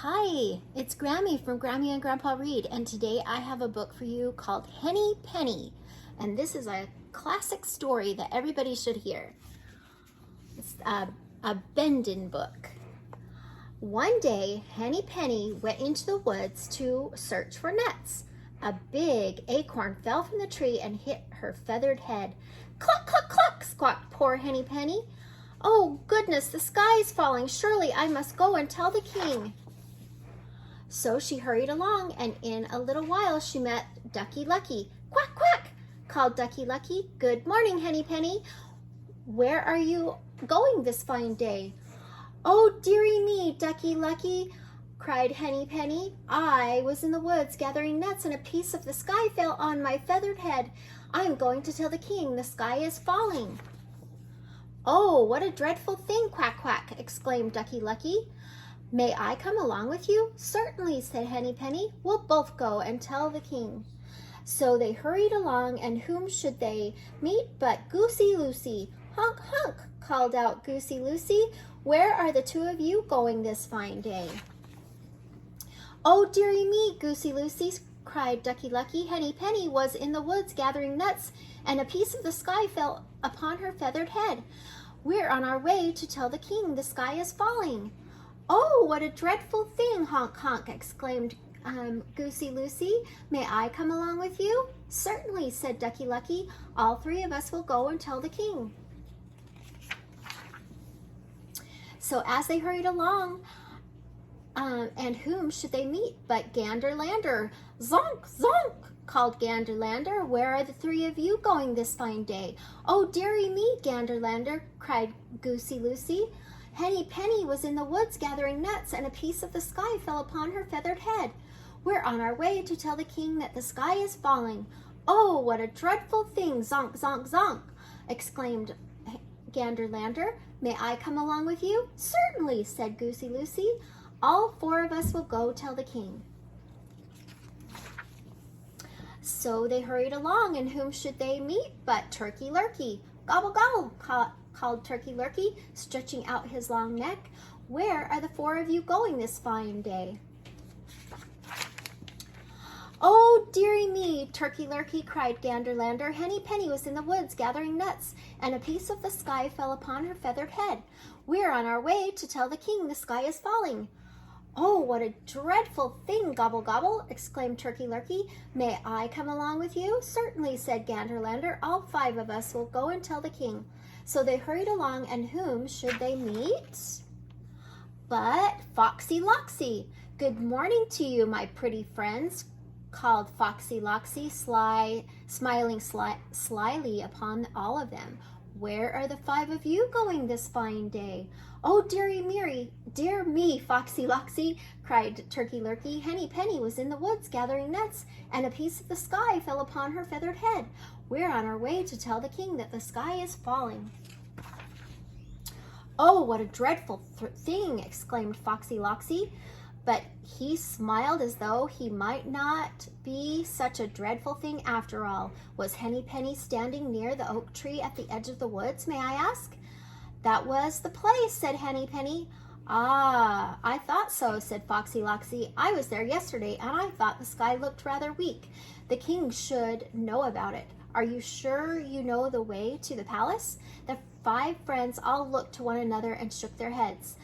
Hi, it's Grammy from Grammy and Grandpa Read, and today I have a book for you called Henny Penny, and this is a classic story that everybody should hear. It's a Bendon book. One day, Henny Penny went into the woods to search for nuts. A big acorn fell from the tree and hit her feathered head. Cluck, cluck, cluck, squawked poor Henny Penny. Oh, goodness, the sky is falling. Surely I must go and tell the king. So she hurried along, and in a little while she met Ducky Lucky. Quack, quack, called Ducky Lucky. Good morning, Henny Penny. Where are you going this fine day? Oh, dearie me, Ducky Lucky, cried Henny Penny. I was in the woods gathering nuts, and a piece of the sky fell on my feathered head. I am going to tell the king the sky is falling. Oh, what a dreadful thing, quack, quack, exclaimed Ducky Lucky. May I come along with you? Certainly, said Henny Penny. We'll both go and tell the king. So they hurried along, and whom should they meet but Goosey Lucy. Honk, honk, called out Goosey Lucy. Where are the two of you going this fine day? Oh, dearie me, Goosey Lucy, cried Ducky Lucky. Henny Penny was in the woods gathering nuts, and a piece of the sky fell upon her feathered head. We're on our way to tell the king the sky is falling. Oh, what a dreadful thing, honk, honk, exclaimed Goosey Lucy. May I come along with you? Certainly, said Ducky Lucky. All three of us will go and tell the king. So as they hurried along, and whom should they meet but Gander Lander? Zonk, zonk, called Gander Lander. Where are the three of you going this fine day? Oh, dearie me, Gander Lander, cried Goosey Lucy. Henny Penny was in the woods gathering nuts, and a piece of the sky fell upon her feathered head. We're on our way to tell the king that the sky is falling. Oh, what a dreadful thing, zonk, zonk, zonk, exclaimed Gander Lander. May I come along with you? Certainly, said Goosey Lucy. All four of us will go tell the king. So they hurried along, and whom should they meet but Turkey Lurkey. Gobble, gobble, called Turkey Lurkey, stretching out his long neck. Where are the four of you going this fine day? Oh, dearie me, Turkey Lurkey, cried Gander Lander. Henny Penny was in the woods gathering nuts, and a piece of the sky fell upon her feathered head. We're on our way to tell the king the sky is falling. Oh, what a dreadful thing, gobble, gobble, exclaimed Turkey Lurkey. May I come along with you? Certainly, said Gander Lander. All five of us will go and tell the king. So they hurried along, and whom should they meet but Foxy Loxy. Good morning to you, my pretty friends, called Foxy Loxy, smiling slyly upon all of them. Where are the five of you going this fine day? Oh, dear me, Foxy Loxy, cried Turkey Lurkey. Henny Penny was in the woods gathering nuts, and a piece of the sky fell upon her feathered head. We're on our way to tell the king that the sky is falling. Oh, what a dreadful thing, exclaimed Foxy Loxy. But he smiled as though he might not be such a dreadful thing after all. Was Henny Penny standing near the oak tree at the edge of the woods, may I ask? That was the place, said Henny Penny. Ah, I thought so, said Foxy Loxy. I was there yesterday, and I thought the sky looked rather weak. The king should know about it. Are you sure you know the way to the palace? The five friends all looked to one another and shook their heads.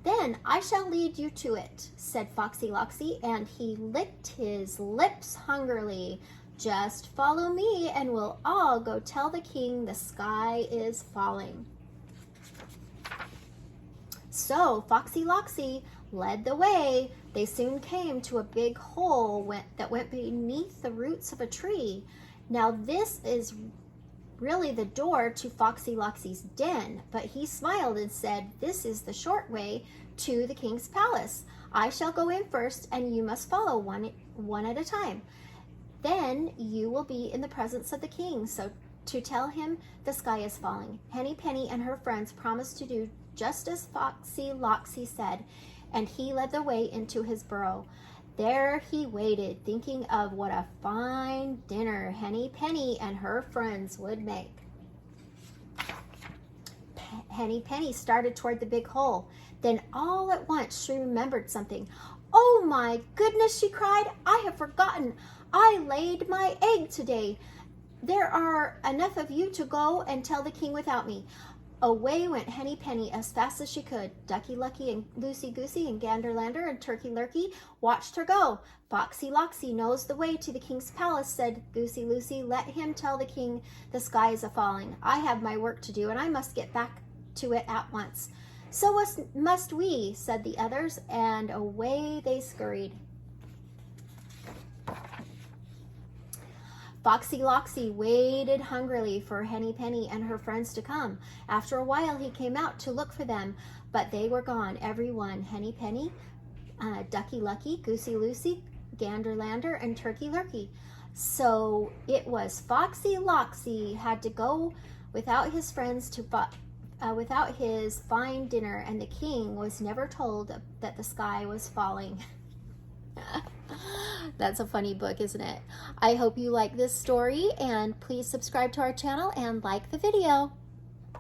Then I shall lead you to it, said Foxy Loxy, and he licked his lips hungrily. Just follow me, and we'll all go tell the king the sky is falling. So Foxy Loxy led the way. They soon came to a big hole that went beneath the roots of a tree. Now this is really the door to Foxy Loxy's den, but he smiled and said, this is the short way to the king's palace. I shall go in first, and you must follow one at a time. Then you will be in the presence of the king, so to tell him the sky is falling. Henny Penny and her friends promised to do just as Foxy Loxy said, and he led the way into his burrow. There he waited, thinking of what a fine dinner Henny Penny and her friends would make. Henny Penny started toward the big hole. Then all at once she remembered something. "Oh my goodness," she cried. "I have forgotten. I laid my egg today. There are enough of you to go and tell the king without me." Away went Henny Penny as fast as she could. Ducky Lucky and Loosey Goosey and Gander Lander and Turkey Lurkey watched her go. "Foxy Loxy knows the way to the king's palace," said Goosey Loosey. "Let him tell the king the sky is a-falling. I have my work to do, and I must get back to it at once." "So must we," said the others, and away they scurried. Foxy Loxy waited hungrily for Henny Penny and her friends to come. After a while he came out to look for them, but they were gone, every one. Henny Penny, Ducky Lucky, Goosey Loosey, Gander Lander, and Turkey Lurkey. So it was Foxy Loxy had to go without his friends without his fine dinner, and the king was never told that the sky was falling. That's a funny book, isn't it? I hope you like this story, and please subscribe to our channel and like the video.